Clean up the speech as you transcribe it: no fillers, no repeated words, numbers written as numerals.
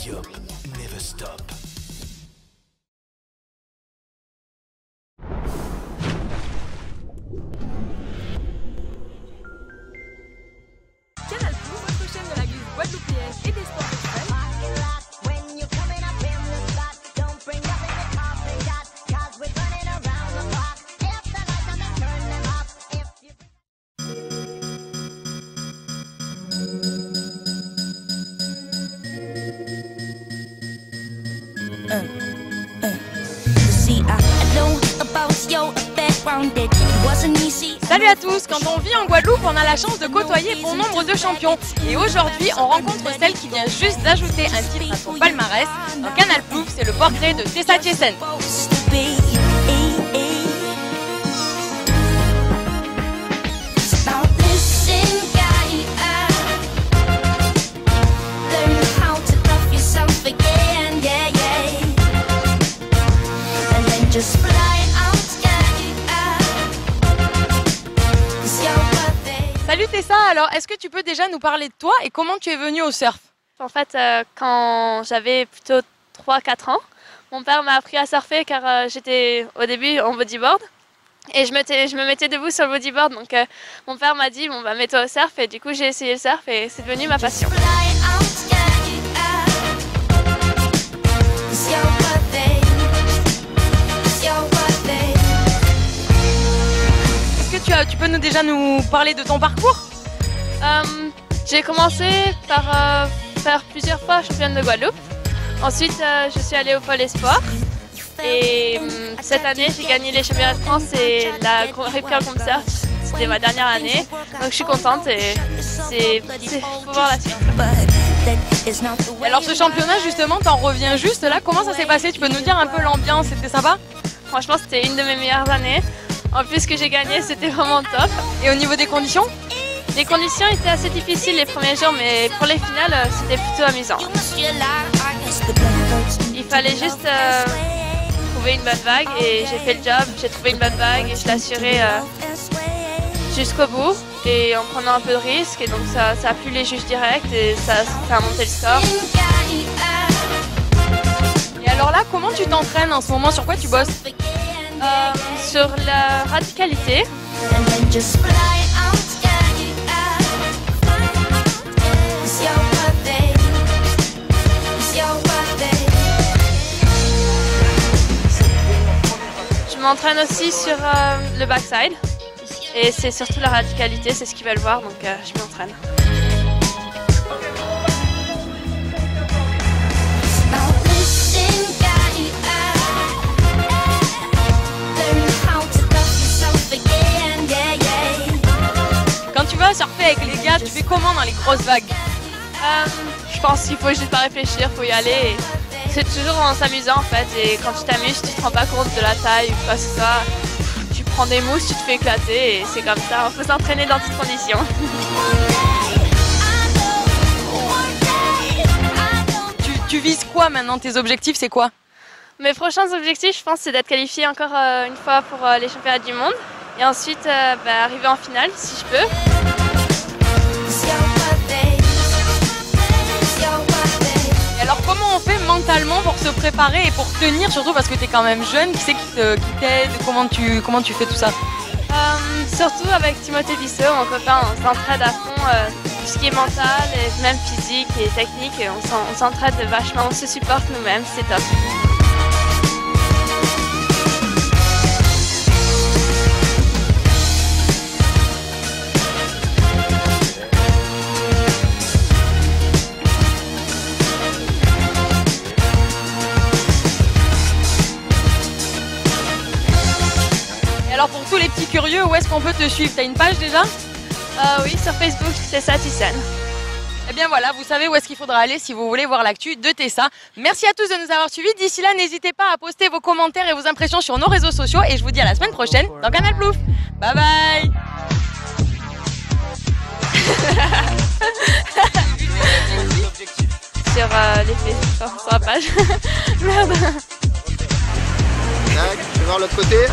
Radio never stop. Canal+, votre chaîne de la glisse guadeloupéenne et des sports extrêmes. Salut à tous, quand on vit en Guadeloupe, on a la chance de côtoyer bon nombre de champions. Et aujourd'hui, on rencontre celle qui vient juste d'ajouter un titre à son palmarès. Dans Canal+, c'est le portrait de Tessa Tiessen. Salut Tessa, alors est-ce que tu peux déjà nous parler de toi et comment tu es venue au surf? En fait, quand j'avais plutôt 3-4 ans, mon père m'a appris à surfer car j'étais au début en bodyboard et je me mettais debout sur le bodyboard. Donc mon père m'a dit bon bah mets-toi au surf et du coup j'ai essayé le surf et c'est devenu ma passion. Est-ce que tu peux déjà nous parler de ton parcours? J'ai commencé par faire plusieurs fois championne de Guadeloupe. Ensuite, je suis allée au Pôle Espoir. Et cette année, j'ai gagné les championnats de France et la Rip Curl Comp Surf. C'était ma dernière année. Donc je suis contente et faut voir la suite. Et alors ce championnat justement, t'en reviens juste là, comment ça s'est passé? Tu peux nous dire un peu l'ambiance, c'était sympa? Franchement, c'était une de mes meilleures années. En plus que j'ai gagné, c'était vraiment top. Et au niveau des conditions? Les conditions étaient assez difficiles les premiers jours, mais pour les finales, c'était plutôt amusant. Il fallait juste trouver une bonne vague et j'ai fait le job. J'ai trouvé une bonne vague et je l'ai assurée jusqu'au bout et en prenant un peu de risque. Et donc ça a plu les juges directs et ça a monté le score. Et alors là, comment tu t'entraînes en ce moment? Sur quoi tu bosses? Sur la radicalité. Je m'entraîne aussi sur le backside et c'est surtout la radicalité, c'est ce qu'ils veulent voir, donc je m'entraîne. Quand tu vas surfer avec les gars, tu fais comment dans les grosses vagues? Je pense qu'il faut juste pas réfléchir, faut y aller. C'est toujours en s'amusant en fait et quand tu t'amuses, tu te rends pas compte de la taille ou quoi que ce soit. Tu prends des mousses, tu te fais éclater et c'est comme ça, on peut s'entraîner dans toutes conditions. Tu vises quoi maintenant? Tes objectifs c'est quoi? Mes prochains objectifs, je pense, c'est d'être qualifiée encore une fois pour les championnats du monde et ensuite arriver en finale si je peux. Et alors comment on fait mentalement pour se préparer et pour tenir, surtout parce que tu es quand même jeune, qui c'est qui t'aide, comment tu fais tout ça? Surtout avec Timothée Bissot, mon copain, on s'entraide à fond, tout ce qui est mental, et même physique et technique, et on s'entraide vachement, on se supporte nous-mêmes, c'est top. Alors pour tous les petits curieux, où est-ce qu'on peut te suivre? T'as une page déjà? Oui, sur Facebook, Tessa Tiessen. Eh bien voilà, vous savez où est-ce qu'il faudra aller si vous voulez voir l'actu de Tessa. Merci à tous de nous avoir suivis. D'ici là, n'hésitez pas à poster vos commentaires et vos impressions sur nos réseaux sociaux. Et je vous dis à la semaine prochaine dans Canal+. Bye bye. Sur les faits, sur la page. Merde. Tac, je vais voir l'autre côté.